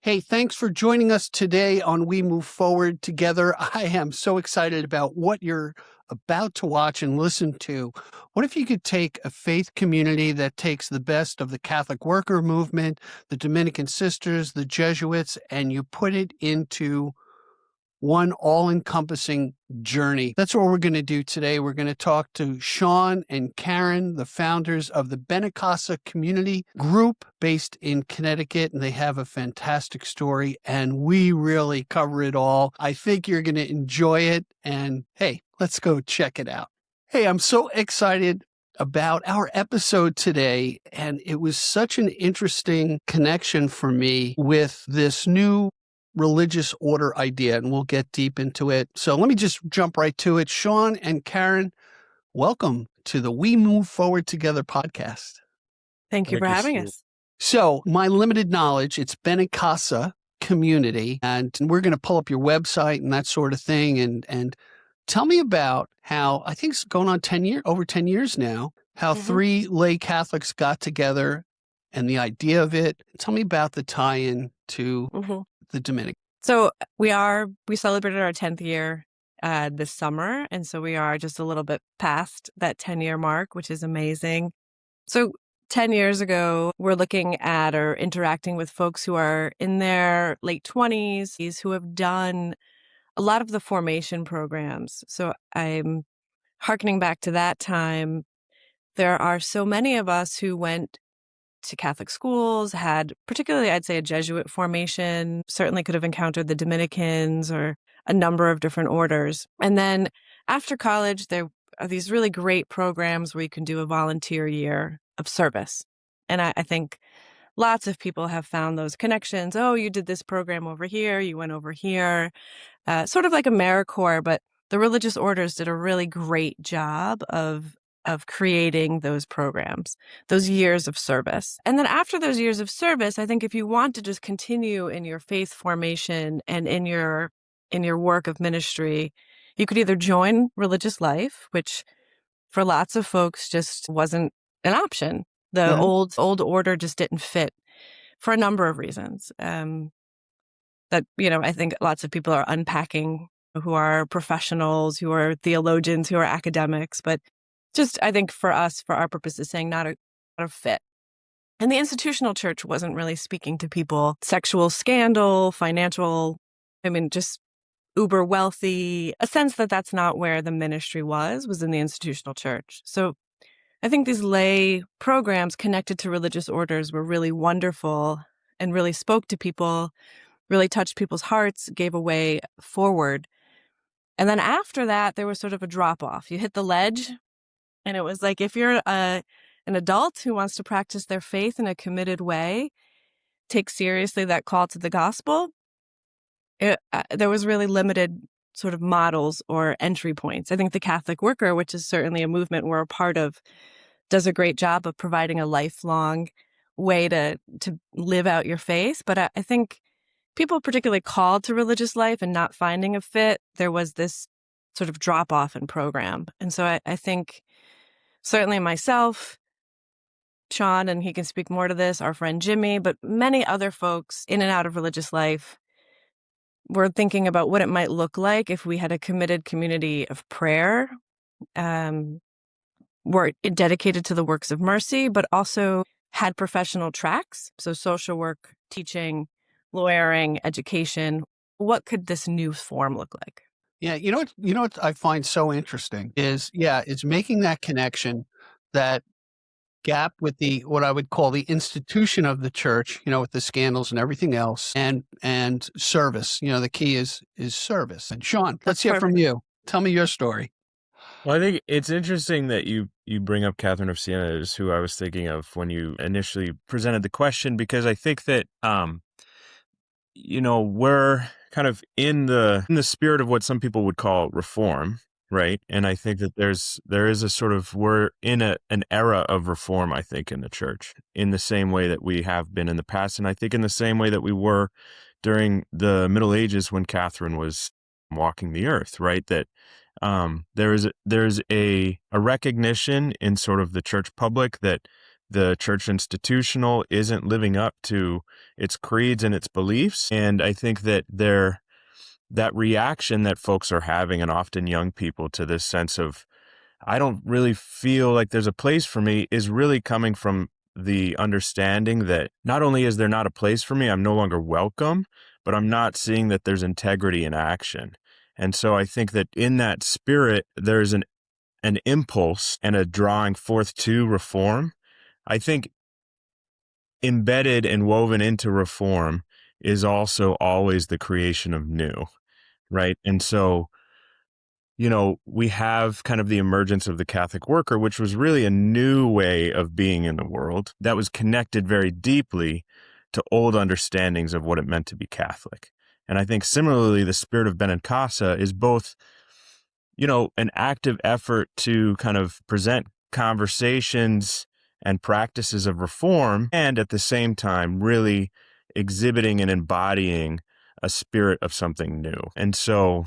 Hey, thanks for joining us today on We Move Forward Together. I am so excited about what you're about to watch and listen to. What if you could take a faith community that takes the best of the Catholic worker movement, the Dominican sisters, the Jesuits, and you put it into one all-encompassing journey? That's what we're going to do today. We're going to talk to Sean and Karen, the founders of the Benincasa Community group based in Connecticut, and they have a fantastic story, and we really cover it all. I think you're going to enjoy it, and hey, let's go check it out. Hey, I'm so excited about our episode today, and it was such an interesting connection for me with this new religious order idea, and we'll get deep into it. So let me just jump right to it. Sean and Karen, welcome to the We Move Forward Together podcast. Thank you for having us. So my limited knowledge, it's Benincasa Community, and we're going to pull up your website and that sort of thing. And tell me about how, I think it's going on over 10 years now, how three lay Catholics got together and the idea of it. Tell me about the tie-in to the Dominican. So we celebrated our 10th year this summer. And so we are just a little bit past that 10-year mark, which is amazing. So 10 years ago, we're looking at or interacting with folks who are in their late 20s, who have done a lot of the formation programs. So I'm hearkening back to that time. There are so many of us who went to Catholic schools, had particularly, I'd say, a Jesuit formation, certainly could have encountered the Dominicans or a number of different orders. And then after college, there are these really great programs where you can do a volunteer year of service. And I think lots of people have found those connections. Oh, you did this program over here, you went over here, sort of like AmeriCorps, but the religious orders did a really great job of creating those programs, those years of service. And then after those years of service, I think if you want to just continue in your faith formation and in your work of ministry, you could either join religious life, which for lots of folks just wasn't an option. The old order just didn't fit for a number of reasons that, I think lots of people are unpacking, who are professionals, who are theologians, who are academics, but just, I think for us, for our purposes, saying not a fit. And the institutional church wasn't really speaking to people. Sexual scandal, financial, just uber wealthy, a sense that that's not where the ministry was in the institutional church. So I think these lay programs connected to religious orders were really wonderful and really spoke to people, really touched people's hearts, gave a way forward. And then after that, there was sort of a drop off. You hit the ledge. And it was like, if you're an adult who wants to practice their faith in a committed way, take seriously that call to the gospel, there was really limited sort of models or entry points. I think the Catholic worker, which is certainly a movement we're a part of, does a great job of providing a lifelong way to live out your faith. But I think people particularly called to religious life and not finding a fit, there was this sort of drop off in program. And so I think certainly myself, Sean, and he can speak more to this, our friend Jimmy, but many other folks in and out of religious life were thinking about what it might look like if we had a committed community of prayer, were dedicated to the works of mercy, but also had professional tracks. So social work, teaching, lawyering, education. What could this new form look like? Yeah, you know what I find so interesting is it's making that connection, that gap with what I would call the institution of the church, with the scandals and everything else, and service. The key is service. And Sean, let's hear from you. Tell me your story. Well, I think it's interesting that you bring up Catherine of Siena, is who I was thinking of when you initially presented the question, because I think that we're kind of in the spirit of what some people would call reform, right? And I think that there is a sort of, we're in an era of reform, I think, in the church, in the same way that we have been in the past. And I think in the same way that we were during the Middle Ages when Catherine was walking the earth, right? That there's a recognition in sort of the church public that the church institutional isn't living up to its creeds and its beliefs. And I think that that reaction that folks are having, and often young people, to this sense of, I don't really feel like there's a place for me, is really coming from the understanding that not only is there not a place for me, I'm no longer welcome, but I'm not seeing that there's integrity in action. And so I think that in that spirit, there's an impulse and a drawing forth to reform. I think embedded and woven into reform is also always the creation of new, right? And so, we have kind of the emergence of the Catholic worker, which was really a new way of being in the world that was connected very deeply to old understandings of what it meant to be Catholic. And I think similarly, the spirit of Benincasa is both, an active effort to kind of present conversations and practices of reform, and at the same time, really exhibiting and embodying a spirit of something new. And so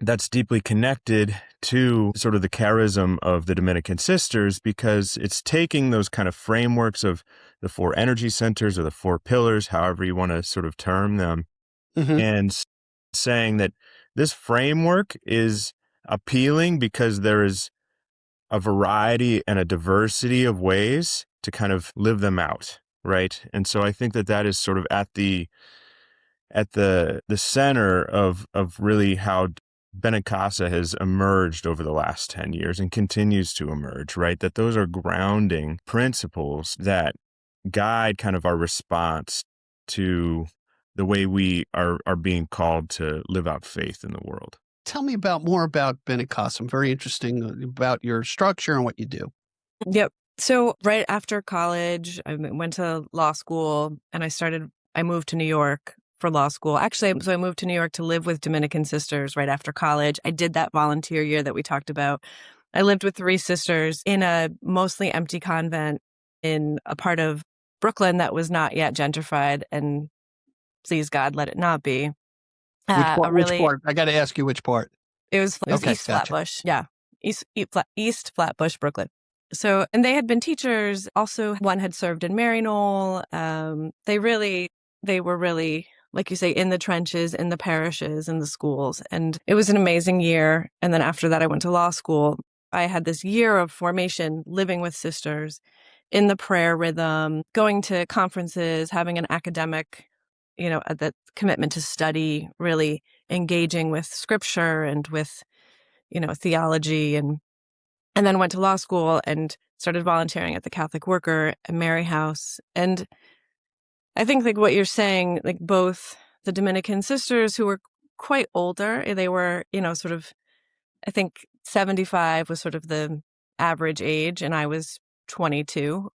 that's deeply connected to sort of the charism of the Dominican sisters, because it's taking those kind of frameworks of the four energy centers or the four pillars, however you want to sort of term them, and saying that this framework is appealing because there is a variety and a diversity of ways to kind of live them out, right? And so I think that that is sort of at the center of really how Benecasa has emerged over the last 10 years and continues to emerge, right? That those are grounding principles that guide kind of our response to the way we are being called to live out faith in the world. Tell me more about Benecasa. I'm very interested about your structure and what you do. Yep. So right after college, I went to law school and I moved to New York for law school. Actually, so I moved to New York to live with Dominican sisters right after college. I did that volunteer year that we talked about. I lived with 3 sisters in a mostly empty convent in a part of Brooklyn that was not yet gentrified, and please God, let it not be. Which part? I got to ask you which part. It was Okay, East gotcha. Flatbush. Yeah. East Flatbush, Brooklyn. So, and they had been teachers. Also, one had served in Maryknoll. They were really, like you say, in the trenches, in the parishes, in the schools. And it was an amazing year. And then after that, I went to law school. I had this year of formation, living with sisters in the prayer rhythm, going to conferences, having an academic, that commitment to study, really engaging with scripture and with, theology, and then went to law school and started volunteering at the Catholic Worker and Mary House. And I think, like what you're saying, like both the Dominican sisters, who were quite older, they were, sort of, I think 75 was sort of the average age, and I was 22.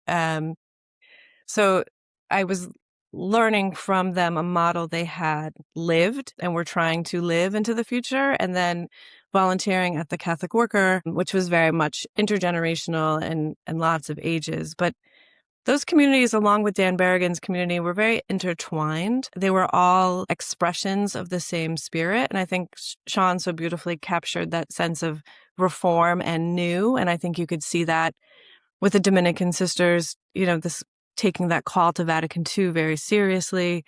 So I was learning from them a model they had lived and were trying to live into the future, and then volunteering at the Catholic Worker, which was very much intergenerational and lots of ages. But those communities, along with Dan Berrigan's community, were very intertwined. They were all expressions of the same spirit. And I think Sean so beautifully captured that sense of reform and new. And I think you could see that with the Dominican sisters, this taking that call to Vatican II very seriously.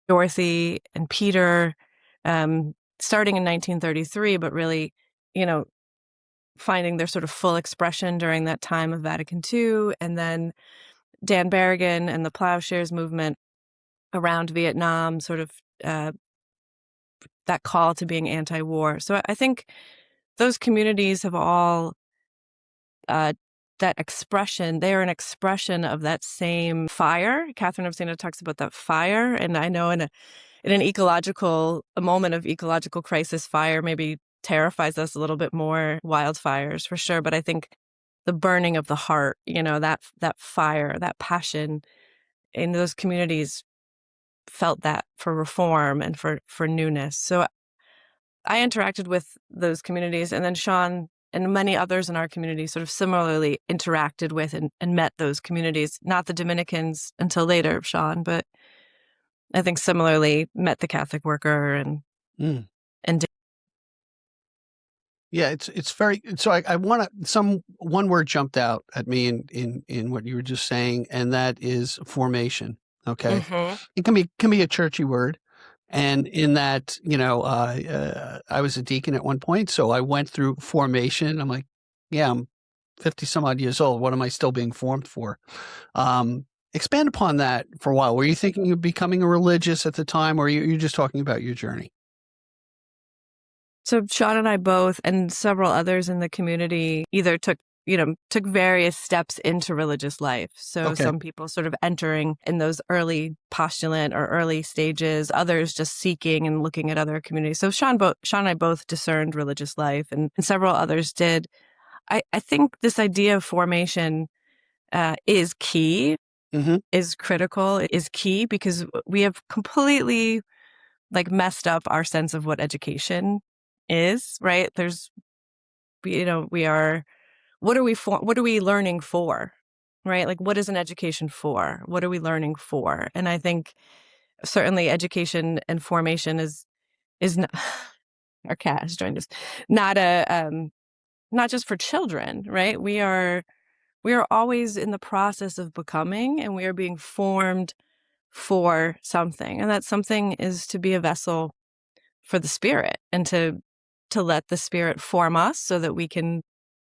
Dorothy and Peter, starting in 1933, but really, finding their sort of full expression during that time of Vatican II. And then Dan Berrigan and the Plowshares movement around Vietnam, sort of that call to being anti-war. So I think those communities have all that expression. They are an expression of that same fire. Catherine of Siena talks about that fire, and I know in a moment of ecological crisis, fire maybe terrifies us a little bit more. Wildfires, for sure, but I think the burning of the heart, that fire, that passion in those communities felt that for reform and for newness. So I interacted with those communities, and then Sean and many others in our community sort of similarly interacted with and met those communities, not the Dominicans until later, Sean, but I think similarly met the Catholic Worker and Yeah, it's very so I want to one word jumped out at me in what you were just saying, and that is formation. Okay. Mm-hmm. It can be a churchy word. And in that, I was a deacon at one point, so I went through formation. I'm like, yeah, I'm 50 some odd years old. What am I still being formed for? Expand upon that for a while. Were you thinking of becoming a religious at the time, or you just talking about your journey? So Sean and I both, and several others in the community, either took various steps into religious life. So Okay. some people sort of entering in those early postulant or early stages, others just seeking and looking at other communities. So Sean and I both discerned religious life, and several others did. I think this idea of formation is key, Mm-hmm. is critical, is key, because we have completely messed up our sense of what education is, right? We are, what are we learning for, right? Like, what is an education for? What are we learning for? And I think certainly education and formation is not, our cat has joined us, not not just for children, right? We are always in the process of becoming, and we are being formed for something. And that something is to be a vessel for the Spirit, and to let the Spirit form us so that we can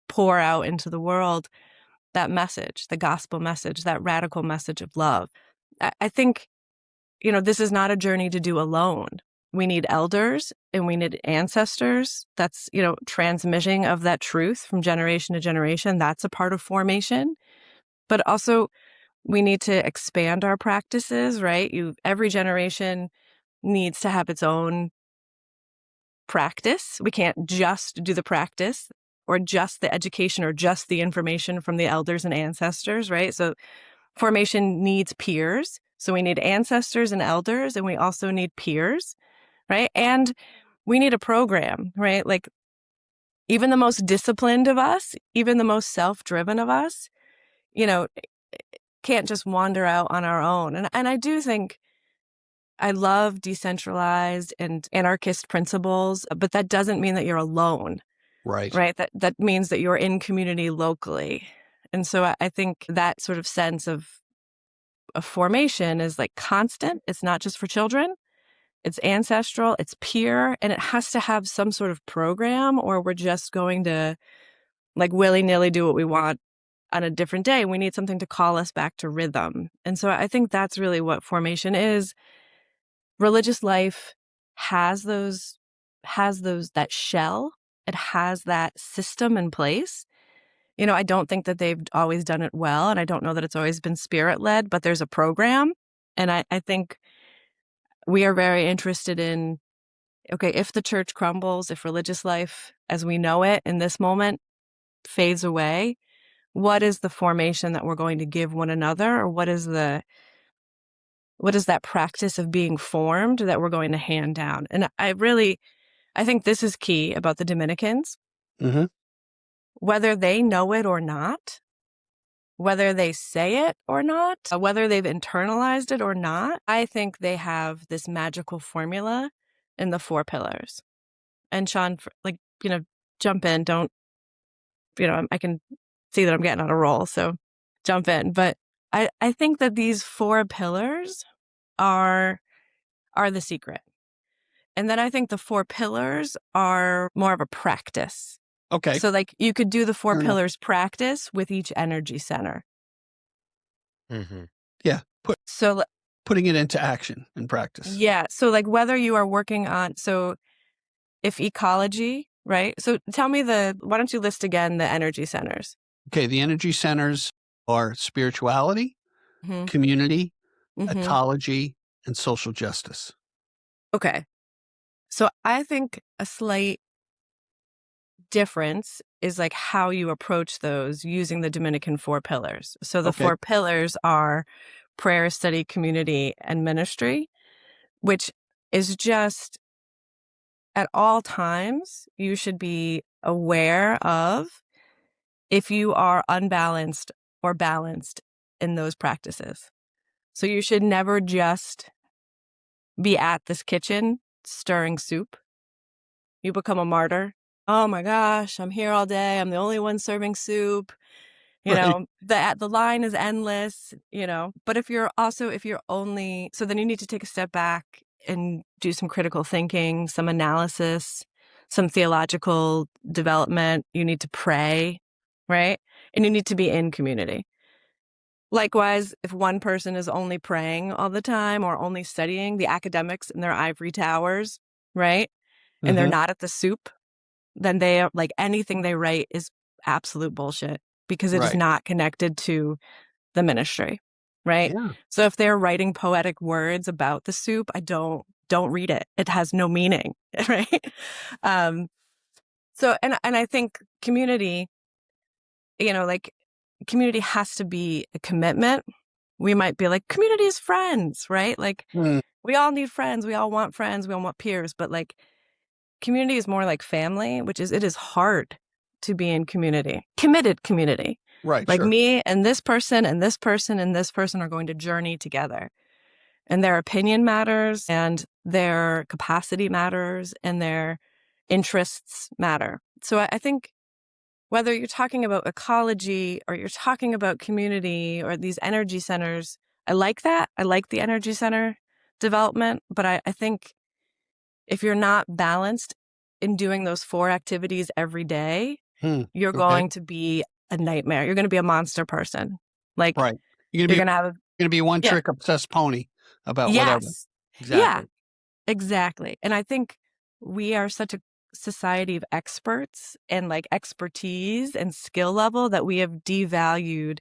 pour out into the world that message, the gospel message, that radical message of love. I think, this is not a journey to do alone. We need elders and we need ancestors. That's, transmitting of that truth from generation to generation. That's a part of formation. But also, we need to expand our practices, right? Every generation needs to have its own practice. We can't just do the practice or just the education or just the information from the elders and ancestors, right? So formation needs peers. So we need ancestors and elders, and we also need peers, right? And we need a program, right? Like, even the most disciplined of us, even the most self-driven of us, you know, can't just wander out on our own. And I do think I love decentralized and anarchist principles, but that doesn't mean that you're alone, Right. right? That means that you're in community locally. And so I think that sort of sense of formation is constant. It's not just for children. It's ancestral, it's peer, and it has to have some sort of program, or we're just going to willy-nilly do what we want on a different day. We need something to call us back to rhythm. And so I think that's really what formation is. Religious life has that shell. It has that system in place. I don't think that they've always done it well, and I don't know that it's always been spirit-led, but there's a program. And I think we are very interested in, okay, if the church crumbles, if religious life as we know it in this moment fades away, what is the formation that we're going to give one another? Or what is that practice of being formed that we're going to hand down? And I think this is key about the Dominicans. Mm-hmm. Whether they know it or not, whether they say it or not, whether they've internalized it or not, I think they have this magical formula in the 4 pillars. And Sean, jump in. Don't, I can see that I'm getting on a roll, so jump in. But I think that these 4 pillars are the secret. And then I think the 4 pillars are more of a practice. Okay. So you could do the 4 Fair enough. pillars practice with each energy center. Mm-hmm. Yeah. So Putting it into action and practice. yeah. So whether you are working on, so if ecology, right? So tell me why don't you list again the energy centers? Okay. The energy centers are spirituality, Mm-hmm. community, Mm-hmm. ecology, and social justice. Okay. So I think a slight difference is how you approach those using the Dominican 4 pillars. So the Okay. 4 pillars are prayer, study, community, and ministry, which is just at all times, you should be aware of if you are unbalanced or balanced in those practices. So you should never just be at this kitchen stirring soup. You become a martyr oh my gosh, I'm here all day. I'm the only one serving soup. Right. The line is endless. But if you're only, so then you need to take a step back and do some critical thinking, some analysis, some theological development. You need to pray, right? And you need to be in community. Likewise, if one person is only praying all the time or only studying, the academics in their ivory towers, right? And they're Hmm. not at the soup, then they are like anything they write is absolute bullshit because it is Right. not connected to the ministry, right? Yeah. So if they're writing poetic words about the soup, I don't read it. It has no meaning, right? Um, and I think community, like community has to be a commitment. We might be like, community is friends, right? Like Mm. we all need friends. We all want friends. We all want peers. But like community is more like family, it is hard to be in community, committed community. Right. Like Sure. me and this person and this person and this person are going to journey together. And their opinion matters and their capacity matters and their interests matter. So I think whether you're talking about ecology or you're talking about community or these energy centers, I like that. I like the energy center development. But I think if you're not balanced in doing those 4 activities every day, you're Okay. going to be a nightmare. You're going to be a monster person. Like Right. You're you're gonna be going to have, one yeah, trick obsessed pony about whatever. yes, yeah, Exactly. exactly. And I think we are such a society of experts and like expertise and skill level that we have devalued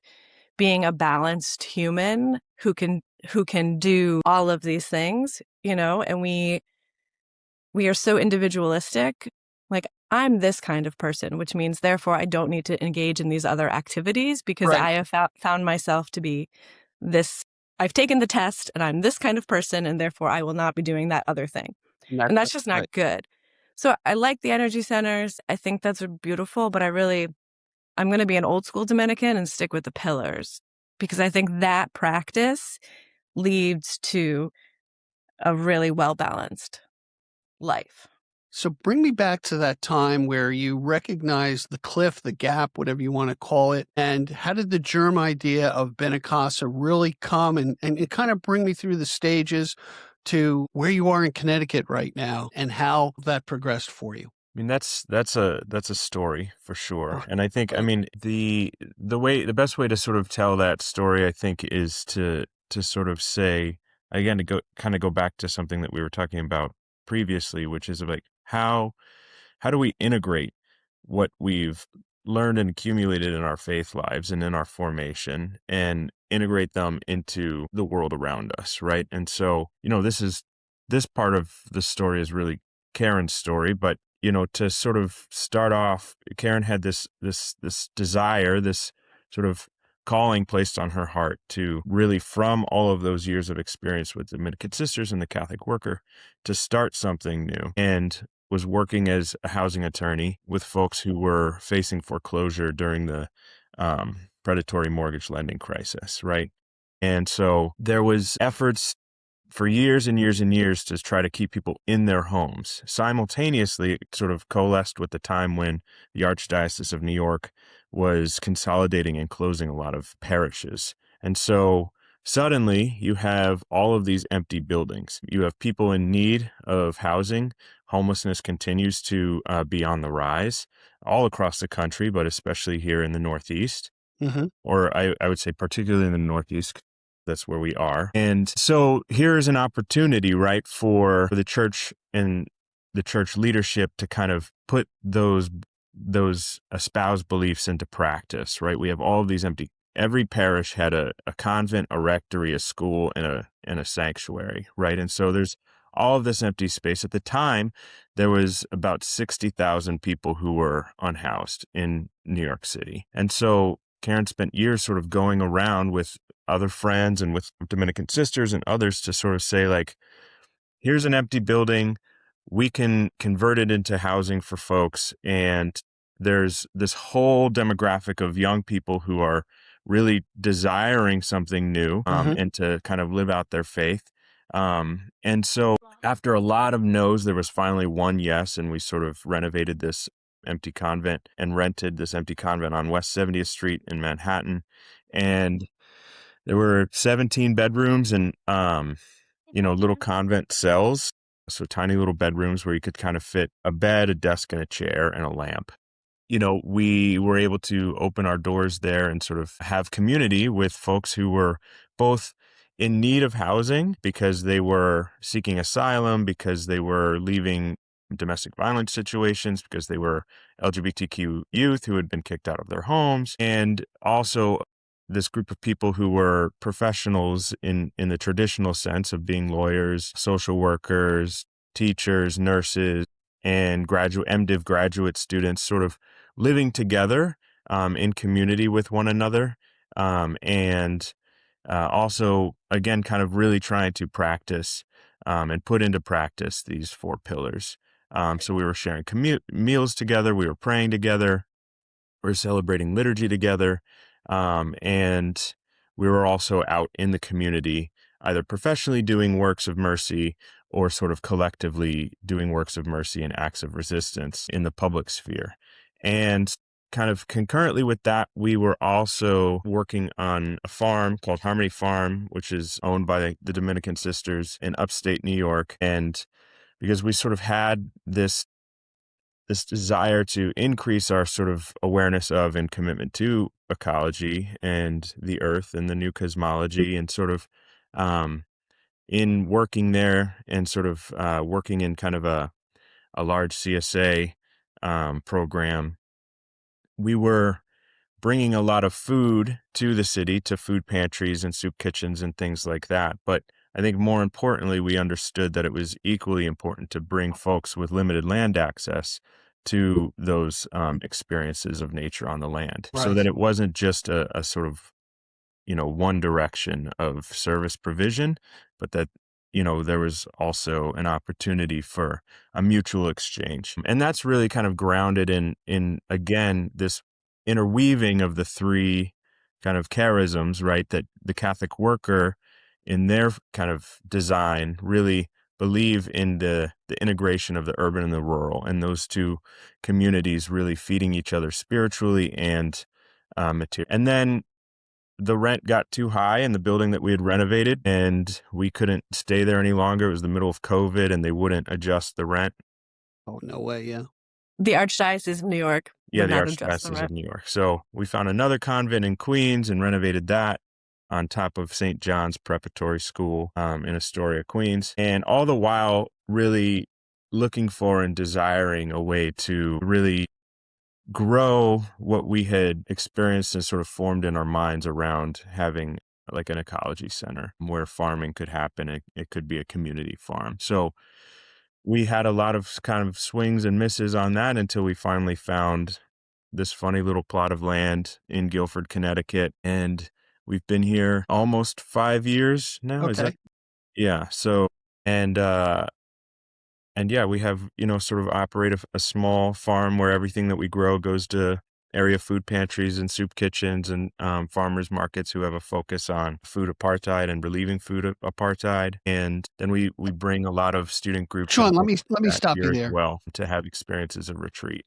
being a balanced human who can do all of these things, and we are so individualistic. Like I'm this kind of person, which means therefore I don't need to engage in these other activities because Right. I have found myself to be this. I've taken the test and I'm this kind of person, and therefore I will not be doing that other thing. And that's just not Right. good. So I like the energy centers. I think that's beautiful, but I'm going to be an old school Dominican and stick with the pillars because I think that practice leads to a really well balanced life. So bring me back to that time where you recognized the cliff, the gap, whatever you want to call it. And how did the germ idea of Benecasa really come and kind of bring me through the stages to where you are in Connecticut right now and how that progressed for you? I mean, that's a story for sure. And I think, I Right. mean, the best way to sort of tell that story, I think, is to sort of say, again, to go back to something that we were talking about previously, which is like how do we integrate what we've learned and accumulated in our faith lives and in our formation and integrate them into the world around us, right? And so, this part of the story is really Karen's story, but to sort of start off, Karen had this desire, this sort of calling placed on her heart to really, from all of those years of experience with the Dominican sisters and the Catholic worker, to start something new. And was working as a housing attorney with folks who were facing foreclosure during the predatory mortgage lending crisis, right? And so there was efforts for years and years and years to try to keep people in their homes. Simultaneously, it sort of coalesced with the time when the Archdiocese of New York was consolidating and closing a lot of parishes. And so suddenly you have all of these empty buildings. You have people in need of housing. Homelessness continues to be on the rise all across the country, but especially here in the Northeast, Mm-hmm. or I would say particularly in the Northeast. That's where we are. And so here's an opportunity, right, for the church and the church leadership to kind of put those espoused beliefs into practice, right? We have all of these empty. Every parish had a convent, a rectory, a school, and a sanctuary, right? And so there's all of this empty space. At the time, there was about 60,000 people who were unhoused in New York City. And so Karen spent years sort of going around with other friends and with Dominican sisters and others to sort of say, like, here's an empty building. We can convert it into housing for folks. And there's this whole demographic of young people who are really desiring something new Mm-hmm. and to kind of live out their faith. And so after a lot of no's, there was finally one yes, and we sort of renovated this empty convent and rented this empty convent on West 70th Street in Manhattan. And there were 17 bedrooms and, little convent cells. So tiny little bedrooms where you could kind of fit a bed, a desk, and a chair and a lamp. We were able to open our doors there and sort of have community with folks who were both in need of housing because they were seeking asylum, because they were leaving domestic violence situations, because they were LGBTQ youth who had been kicked out of their homes, and also this group of people who were professionals in the traditional sense of being lawyers, social workers, teachers, nurses, and MDiv graduate students sort of living together in community with one another. And also, again, kind of really trying to practice and put into practice these 4 pillars. So we were sharing meals together. We were praying together. We were celebrating liturgy together. And we were also out in the community, either professionally doing works of mercy or sort of collectively doing works of mercy and acts of resistance in the public sphere. And kind of concurrently with that, we were also working on a farm called Harmony Farm, which is owned by the Dominican sisters in upstate New York. And because we sort of had this desire to increase our sort of awareness of and commitment to ecology and the earth and the new cosmology, and sort of in working there and sort of working in kind of a large CSA program, we were bringing a lot of food to the city, to food pantries and soup kitchens and things like that. But I think more importantly, we understood that it was equally important to bring folks with limited land access to those experiences of nature on the land, so Right. that it wasn't just a sort of, one direction of service provision, but that, there was also an opportunity for a mutual exchange. And that's really kind of grounded in again, this interweaving of the 3 kind of charisms, right? That the Catholic worker in their kind of design really believe in the integration of the urban and the rural, and those 2 communities really feeding each other spiritually and material. And then the rent got too high in the building that we had renovated, and we couldn't stay there any longer. It was the middle of COVID, and they wouldn't adjust the rent. Oh, no way. Yeah. The Archdiocese of New York Yeah, would the not adjust the Archdiocese of rent. New York. So we found another convent in Queens and renovated that on top of St. John's Preparatory School in Astoria, Queens. And all the while really looking for and desiring a way to really grow what we had experienced and sort of formed in our minds around having like an ecology center where farming could happen. It could be a community farm. So we had a lot of kind of swings and misses on that until we finally found this funny little plot of land in Guilford, Connecticut. And we've been here almost 5 years now. Is that? Okay. Yeah. So, and yeah, we have, sort of operate a small farm where everything that we grow goes to area food pantries and soup kitchens and farmers markets who have a focus on food apartheid and relieving food apartheid. And then we bring a lot of student groups Sean, let and me that stop you here as there. well to have experiences of retreat.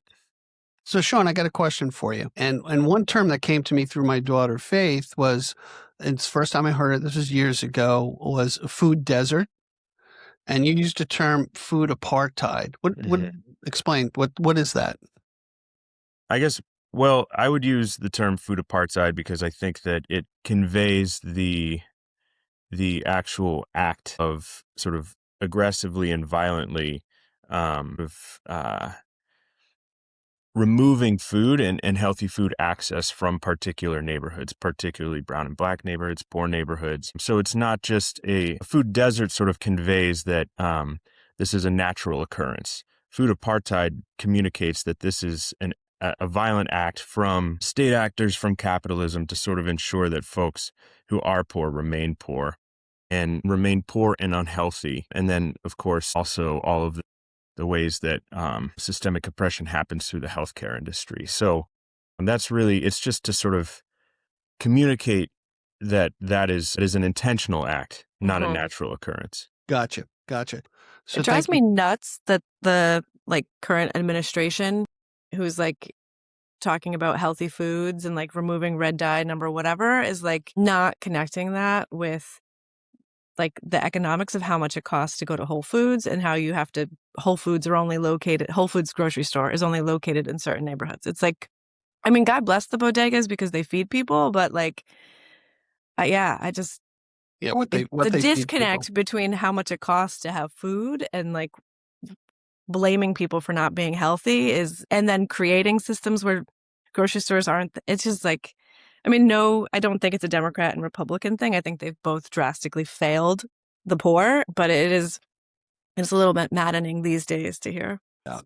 So, Sean, I got a question for you. And one term that came to me through my daughter Faith was, it's the first time I heard it, this was years ago, was food desert. And you used the term food apartheid. Explain what is that? I guess, well, I would use the term food apartheid because I think that it conveys the actual act of sort of aggressively and violently removing food and healthy food access from particular neighborhoods, particularly brown and black neighborhoods, poor neighborhoods. So it's not just a food desert sort of conveys that this is a natural occurrence. Food apartheid communicates that this is a violent act from state actors, from capitalism, to sort of ensure that folks who are poor remain poor and unhealthy. And then, of course, also all of the ways that systemic oppression happens through the healthcare industry. So that's really, it's just to sort of communicate that is an intentional act, not a natural occurrence. Gotcha. So it drives me nuts that the current administration who's like talking about healthy foods and like removing red dye number whatever, is like not connecting that with like the economics of how much it costs to go to Whole Foods and how you have to Whole Foods grocery store is only located in certain neighborhoods. It's like, I mean, God bless the bodegas because they feed people, but like, I just, Yeah, the what they feed people. disconnect between how much it costs to have food and like blaming people for not being healthy and then creating systems where grocery stores aren't, it's just like, I mean, no, I don't think it's a Democrat and Republican thing. I think they've both drastically failed the poor, but it's a little bit maddening these days to hear. Yeah.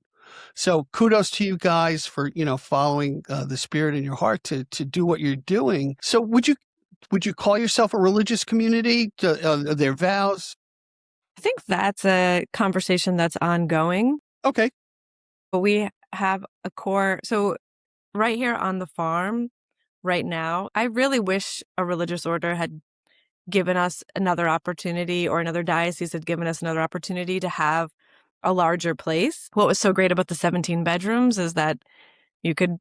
So kudos to you guys for, following the spirit in your heart to do what you're doing. So would you call yourself a religious community? Are there vows? I think that's a conversation that's ongoing. Okay. But we have a core. So right here on the farm right now, I really wish a religious order had given us another opportunity, or another diocese had given us another opportunity to have a larger place. What was so great about the 17 bedrooms is that you could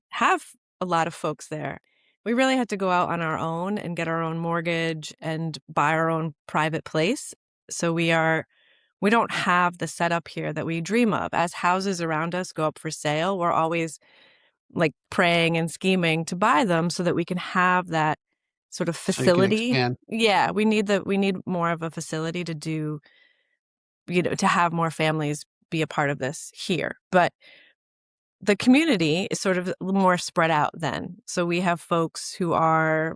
have a lot of folks there. We really had to go out on our own and get our own mortgage and buy our own private place. So we don't have the setup here that we dream of. As houses around us go up for sale, we're always like praying and scheming to buy them so that we can have that sort of So you can facility. expand. Yeah, we need more of a facility to do, to have more families be a part of this here. But the community is sort of a little more spread out then. So we have folks who are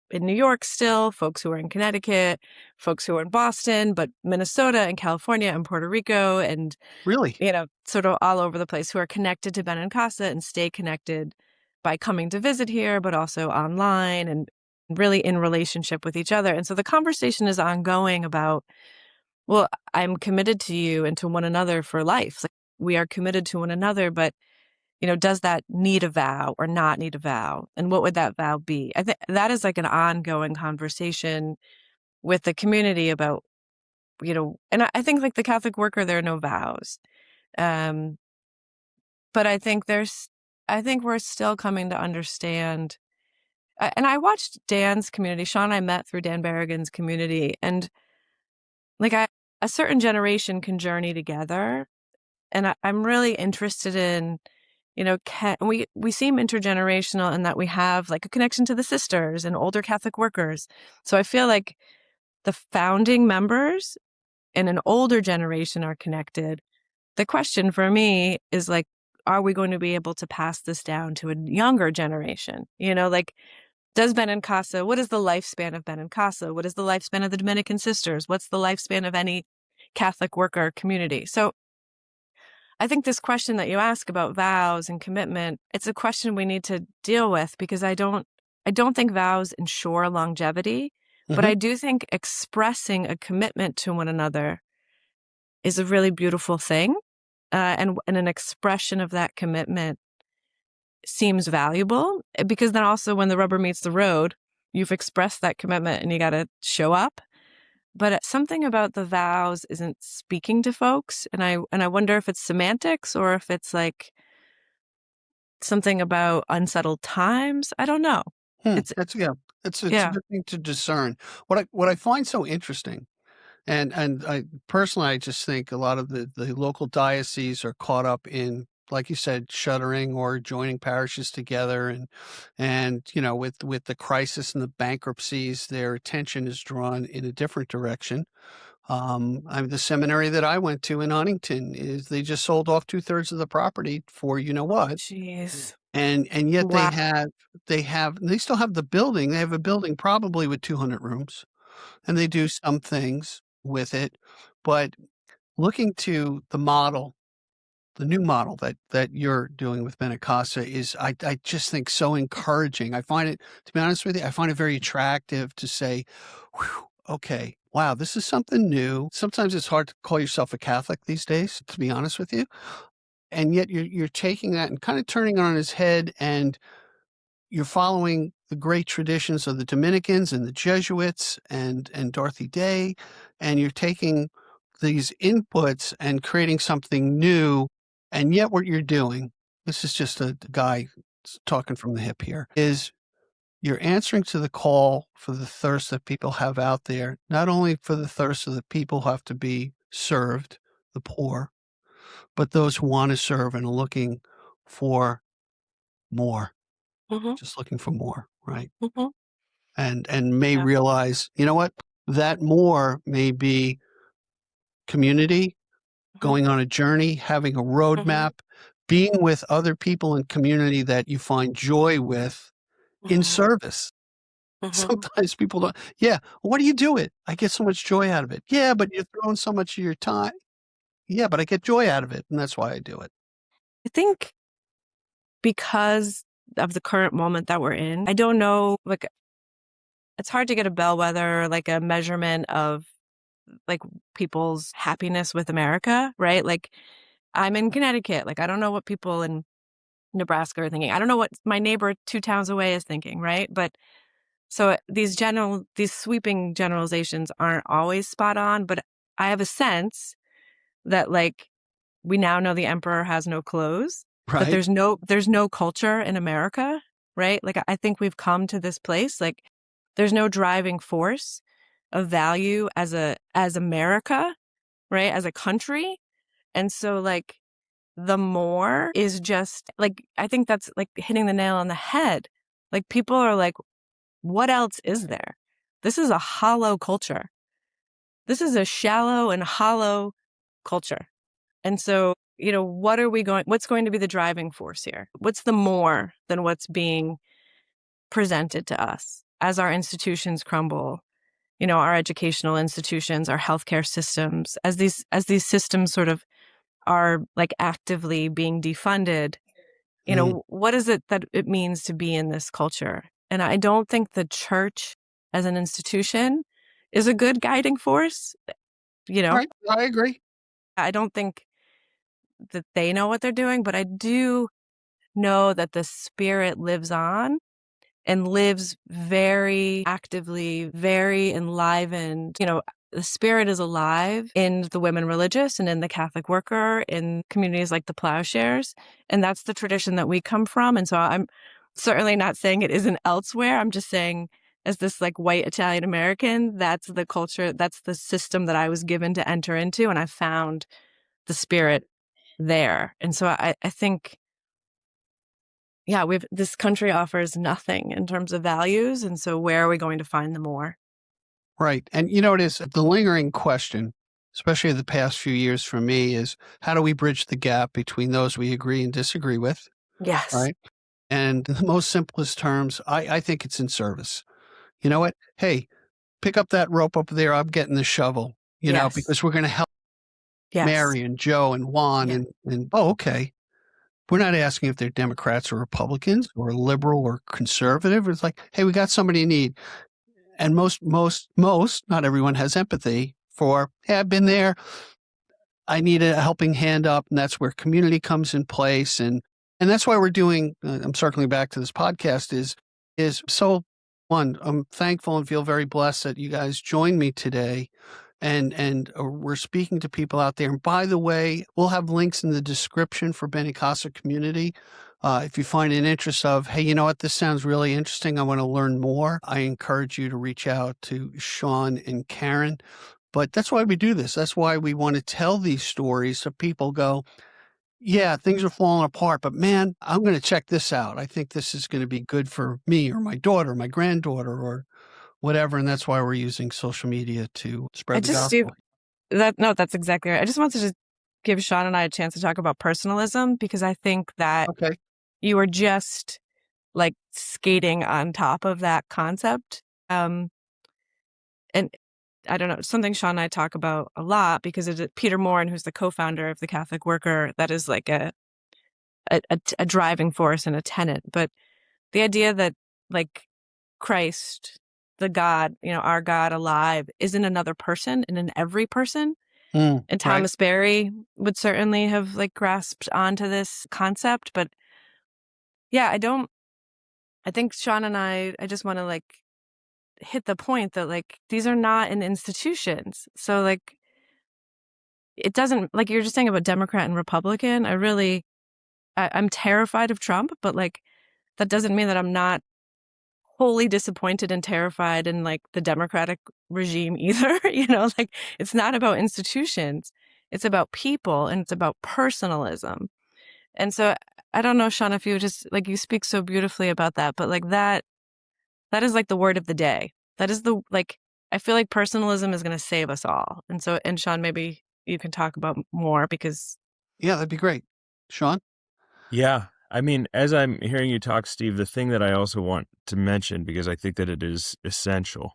in New York still, folks who are in Connecticut, folks who are in Boston, but Minnesota and California and Puerto Rico and, Really? sort of all over the place, who are connected to Benincasa and stay connected by coming to visit here, but also online and really in relationship with each other. And so the conversation is ongoing about, well, I'm committed to you and to one another for life. Like, we are committed to one another, but does that need a vow or not need a vow? And what would that vow be? I think that is like an ongoing conversation with the community about, and I think like the Catholic worker, there are no vows. Um, but I think we're still coming to understand. And I watched Dan's community. Sean and I met through Dan Berrigan's community. And like a certain generation can journey together. And I'm really interested in, we seem intergenerational in that we have like a connection to the sisters and older Catholic workers. So I feel like the founding members and an older generation are connected. The question for me is like, are we going to be able to pass this down to a younger generation? Like, does Benincasa, what is the lifespan of Benincasa? What is the lifespan of the Dominican sisters? What's the lifespan of any Catholic worker community? So I think this question that you ask about vows and commitment, it's a question we need to deal with, because I don't think vows ensure longevity, but I do think expressing a commitment to one another is a really beautiful thing. And an expression of that commitment seems valuable, because then also when the rubber meets the road, you've expressed that commitment and you got to show up. But something about the vows isn't speaking to folks. And I wonder if it's semantics or if it's like something about unsettled times. I don't know. It's That's It's a yeah. good thing to discern. What I find so interesting, and I personally, I just think a lot of the local dioceses are caught up in, like you said, shuttering or joining parishes together, and with the crisis and the bankruptcies, their attention is drawn in a different direction. The seminary that I went to in Huntington is they just sold off 2/3 of the property for what, Jeez. and yet Wow. they still have the building. They have a building probably with 200 rooms, and they do some things with it. But looking to the new model that you're doing with Benecasa is, I just think, so encouraging. I find it, to be honest with you, I find it very attractive to say, "Whew, okay, wow, this is something new." Sometimes it's hard to call yourself a Catholic these days, to be honest with you, and yet you're taking that and kind of turning it on its head, and you're following the great traditions of the Dominicans and the Jesuits and Dorothy Day, and you're taking these inputs and creating something new. And yet what you're doing this is just a guy talking from the hip here, is you're answering to the call for the thirst that people have out there, not only for the thirst of the people who have to be served, the poor, but those who want to serve and are looking for more, Hmm. just looking for more, right? Hmm. And may Yeah. realize, you know what, that more may be community, Hmm. going on a journey, having a Hmm. roadmap, being with other people in community that you find joy with in Hmm. service. Hmm. Sometimes people don't, yeah, what do you do it? I get so much joy out of it. Yeah, but you're throwing so much of your time. Yeah, but I get joy out of it, and that's why I do it. I think because of the current moment that we're in, I don't know, like, it's hard to get a bellwether, like a measurement of like people's happiness with America, right? Like, I'm in Connecticut. Like, I don't know what people in Nebraska are thinking. I don't know what my neighbor 2 towns away is thinking, right? But so these sweeping generalizations aren't always spot on, but I have a sense that, like, we now know the emperor has no clothes, that Right? there's no culture in America, right? Like, I think we've come to this place, like, there's no driving force of value as America, right? As a country. And so, like, the more is just like, I think that's like hitting the nail on the head. Like, people are like, what else is there? This is a hollow culture. This is a shallow and hollow culture. And so, what's going to be the driving force here? What's the more than what's being presented to us as our institutions crumble? Our educational institutions, our healthcare systems, as these systems sort of are like actively being defunded, Mm. what is it that it means to be in this culture? And I don't think the church as an institution is a good guiding force. You know, Right, I agree. I don't think that they know what they're doing, but I do know that the spirit lives on and lives very actively, very enlivened. The spirit is alive in the women religious and in the Catholic worker, in communities like the plowshares. And that's the tradition that we come from. And so I'm certainly not saying it isn't elsewhere. I'm just saying, as this like white Italian American, that's the culture, that's the system that I was given to enter into. And I found the spirit there. And so I think, yeah, this country offers nothing in terms of values. And so where are we going to find the more? Right. And you know, it is the lingering question, especially the past few years for me, is how do we bridge the gap between those we agree and disagree with? Yes. Right. And in the most simplest terms, I think it's in service. You know what? Hey, pick up that rope up there. I'm getting the shovel, Yes. because we're going to help Yes. Mary and Joe and Juan Yeah. and oh, okay. We're not asking if they're Democrats or Republicans or liberal or conservative. It's like, hey, we got somebody in need. And most, not everyone has empathy for, hey, I've been there. I need a helping hand up. And that's where community comes in place. And that's why we're doing, I'm circling back to this podcast is so one, I'm thankful and feel very blessed that you guys joined me today. And we're speaking to people out there. And by the way, we'll have links in the description for Benincasa Community. If you find an interest of, hey, you know what, this sounds really interesting. I want to learn more. I encourage you to reach out to Sean and Karen. But that's why we do this. That's why we want to tell these stories so people go, yeah, things are falling apart, but man, I'm going to check this out. I think this is going to be good for me or my daughter, my granddaughter, or whatever. And that's why we're using social media to I spread the just do gospel. that. No, that's exactly right. I just wanted to give Sean and I a chance to talk about personalism, because I think that Okay. you were just like skating on top of that concept. And I don't know, something Sean and I talk about a lot, because it's Peter Morin, who's the co-founder of the Catholic Worker, that is like a driving force and a tenet. But the idea that, like, Christ, the God, our God alive, is in another person and in every person. And Right. Thomas Berry would certainly have like grasped onto this concept. But yeah, I think Sean and I just want to like hit the point that, like, these are not in institutions. So, like, it doesn't, like you're just saying about Democrat and Republican. I'm terrified of Trump, but like that doesn't mean that I'm not wholly disappointed and terrified in like the Democratic regime either. Like it's not about institutions, it's about people, and it's about personalism. And so I don't know, Sean, if you just like, you speak so beautifully about that, but like that is like the word of the day. That is like, I feel like personalism is going to save us all. And so, and Sean, maybe you can talk about more because. Yeah, that'd be great. Sean? Yeah. I mean, as I'm hearing you talk, Steve, the thing that I also want to mention, because I think that it is essential,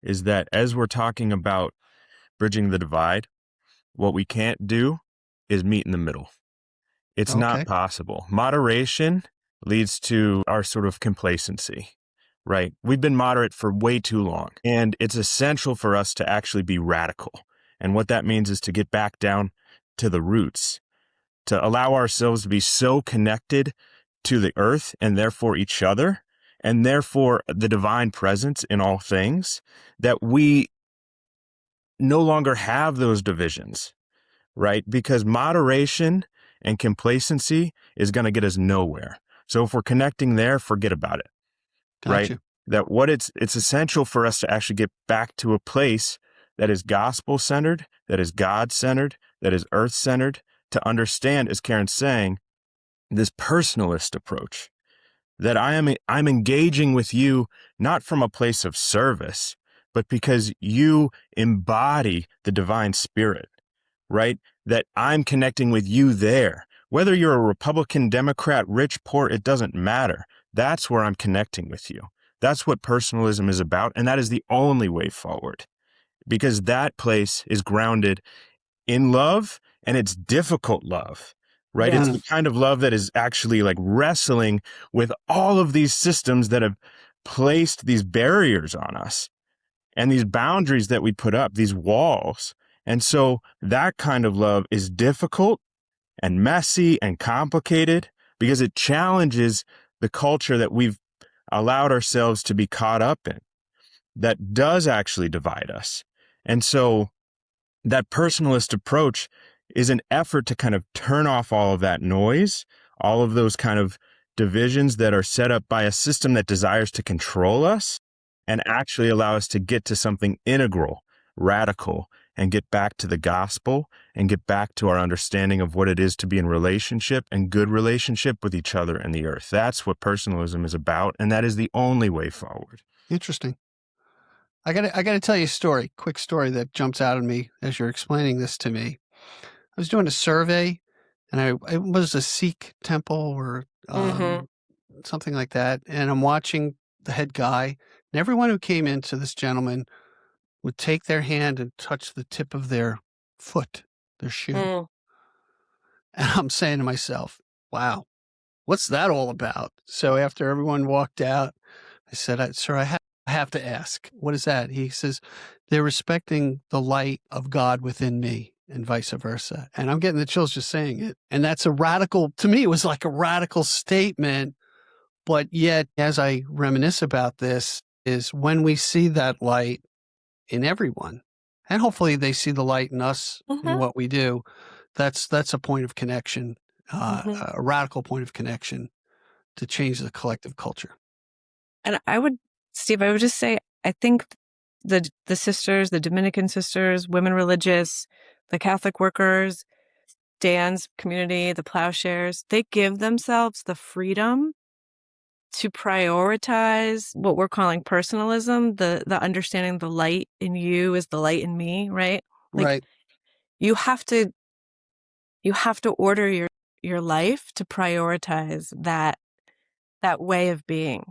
is that as we're talking about bridging the divide, what we can't do is meet in the middle. It's not Okay. possible. Moderation leads to our sort of complacency, right? We've been moderate for way too long, and it's essential for us to actually be radical. And what that means is to get back down to the roots, to allow ourselves to be so connected to the earth and therefore each other, and therefore the divine presence in all things, that we no longer have those divisions, right? Because moderation and complacency is going to get us nowhere. So if we're connecting there, forget about it, right? Gotcha. That it's essential for us to actually get back to a place that is gospel-centered, that is God-centered, that is earth-centered, to understand, as Karen's saying, this personalist approach, that I'm engaging with you not from a place of service, but because you embody the divine spirit, right? That I'm connecting with you there. Whether you're a Republican, Democrat, rich, poor, it doesn't matter. That's where I'm connecting with you. That's what personalism is about, and that is the only way forward, because that place is grounded in love, and it's difficult love, right? Yeah. It's the kind of love that is actually like wrestling with all of these systems that have placed these barriers on us and these boundaries that we put up, these walls. And so that kind of love is difficult and messy and complicated because it challenges the culture that we've allowed ourselves to be caught up in that does actually divide us. And so that personalist approach is an effort to kind of turn off all of that noise, all of those kind of divisions that are set up by a system that desires to control us, and actually allow us to get to something integral, radical, and get back to the gospel and get back to our understanding of what it is to be in relationship and good relationship with each other and the earth. That's what personalism is about, and that is the only way forward. Interesting. I gotta tell you a story, quick story that jumps out at me as you're explaining this to me. I was doing a survey, and it was a Sikh temple or something like that, and I'm watching the head guy, and everyone who came into this gentleman would take their hand and touch the tip of their foot, their shoe. Mm. And I'm saying to myself, wow, what's that all about? So after everyone walked out, I said, sir, I have to ask, what is that? He says, they're respecting the light of God within me and vice versa. And I'm getting the chills just saying it. And that's a radical, to me, it was like a radical statement. But yet, as I reminisce about this, is when we see that light in everyone, and hopefully they see the light in us in what we do, that's a point of connection, a radical point of connection to change the collective culture. And Steve, I would just say, I think the sisters, the Dominican sisters, women religious, the Catholic workers, Dan's community, the plowshares, they give themselves the freedom to prioritize what we're calling personalism, the understanding the light in you is the light in me, right? Like, Right. you have to order your life to prioritize that way of being.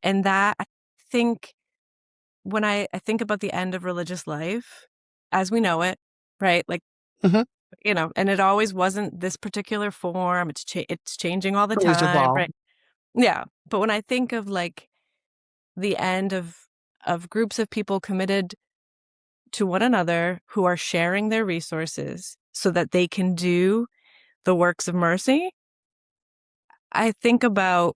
And that, I think, when I think about the end of religious life as we know it, right? Like, and it always wasn't this particular form. It's changing all the Always time, evolve. right? Yeah. But when I think of like the end of groups of people committed to one another who are sharing their resources so that they can do the works of mercy, I think about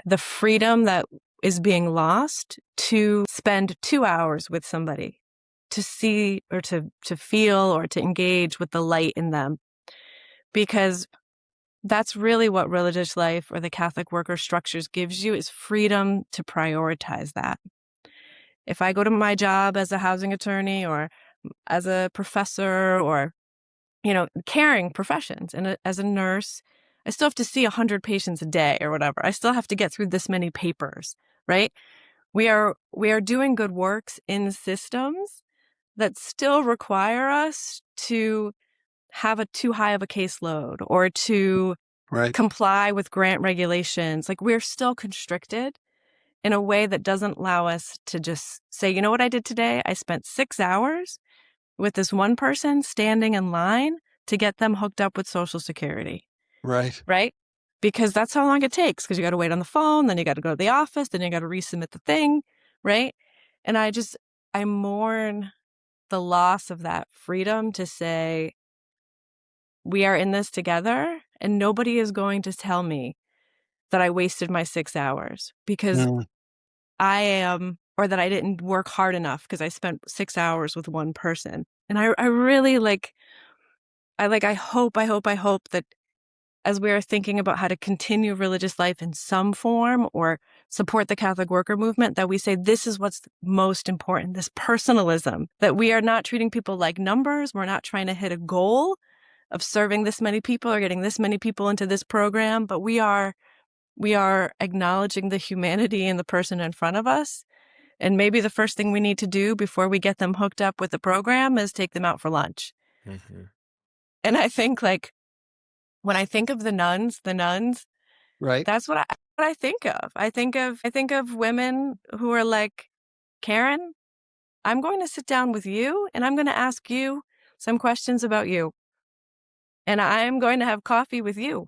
the freedom that is being lost to spend 2 hours with somebody, to see or to feel or to engage with the light in them. Because That's really what religious life or the Catholic worker structures gives you, is freedom to prioritize that. If I go to my job as a housing attorney or as a professor or, caring professions, and as a nurse, I still have to see 100 patients a day or whatever. I still have to get through this many papers, right? We are doing good works in systems that still require us to have a too high of a caseload or to Right. comply with grant regulations. Like, we're still constricted in a way that doesn't allow us to just say, you know what I did today? I spent 6 hours with this one person standing in line to get them hooked up with Social Security, Right. right? Because that's how long it takes, because you got to wait on the phone, then you got to go to the office, then you got to resubmit the thing, right? And I mourn the loss of that freedom to say, we are in this together, and nobody is going to tell me that I wasted my 6 hours because Mm. I am, or that I didn't work hard enough because I spent 6 hours with one person. And I really I hope that as we are thinking about how to continue religious life in some form or support the Catholic worker movement, that we say this is what's most important, this personalism, that we are not treating people like numbers. We're not trying to hit a goal of serving this many people or getting this many people into this program, but we are acknowledging the humanity in the person in front of us. And maybe the first thing we need to do before we get them hooked up with the program is take them out for lunch. Mm-hmm. And I think, like, when I think of the nuns, Right. that's what I think of. I think of women who are like, Karen, I'm going to sit down with you and I'm going to ask you some questions about you. And I'm going to have coffee with you.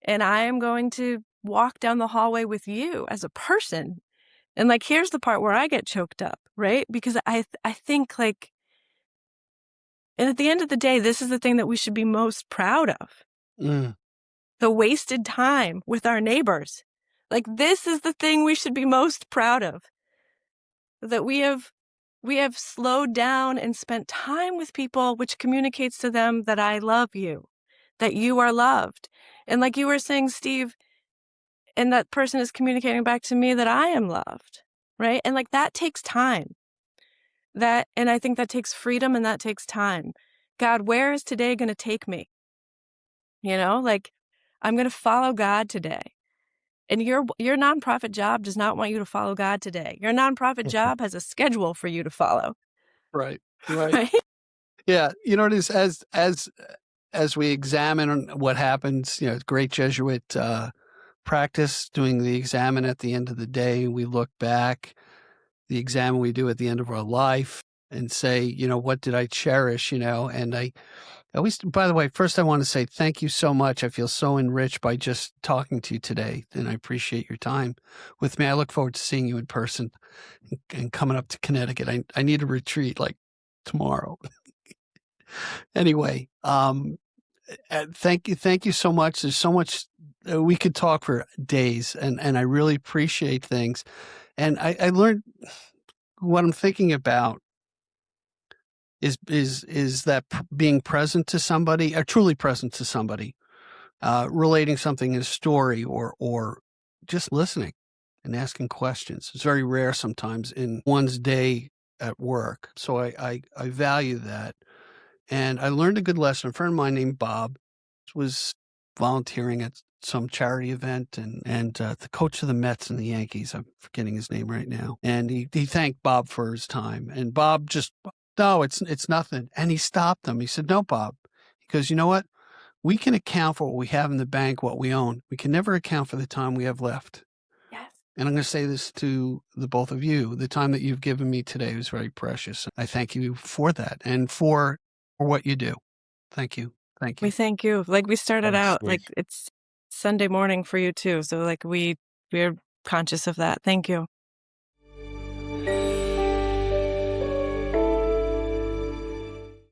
And I am going to walk down the hallway with you as a person. And, like, here's the part where I get choked up, right? Because I think, like, and at the end of the day, this is the thing that we should be most proud of. Mm. The wasted time with our neighbors. Like, this is the thing we should be most proud of. That we have slowed down and spent time with people, which communicates to them that I love you, that you are loved. And like you were saying, Steve, and that person is communicating back to me that I am loved, right? And like, that takes time. And I think that takes freedom, and that takes time. God, where is today going to take me? Like, I'm going to follow God today. And your nonprofit job does not want you to follow God today. Your nonprofit job has a schedule for you to follow. Right. Right. Right? Yeah. It is as we examine what happens, great Jesuit practice, doing the examine at the end of the day. We look back, the examine we do at the end of our life, and say, what did I cherish? And I always, by the way, first I want to say thank you so much. I feel so enriched by just talking to you today, and I appreciate your time with me. I look forward to seeing you in person and coming up to Connecticut. I need a retreat like tomorrow. Anyway, thank you so much. There's so much we could talk for days, and I really appreciate things. And I learned what I'm thinking about is that being present to somebody, or truly present to somebody, relating something in a story, or just listening and asking questions. It's very rare sometimes in one's day at work. So I value that. And I learned a good lesson. A friend of mine named Bob was volunteering at some charity event, and the coach of the Mets and the Yankees, I'm forgetting his name right now. And he thanked Bob for his time. And Bob just, no, it's nothing. And he stopped him. He said, no, Bob. He goes, you know what? We can account for what we have in the bank, what we own. We can never account for the time we have left. Yes. And I'm going to say this to the both of you. The time that you've given me today was very precious. I thank you for that and for what you do. Thank you. Thank you. We thank you. Like, we started Oh, out, sweet. like, it's Sunday morning for you too. So, like, we're conscious of that. Thank you.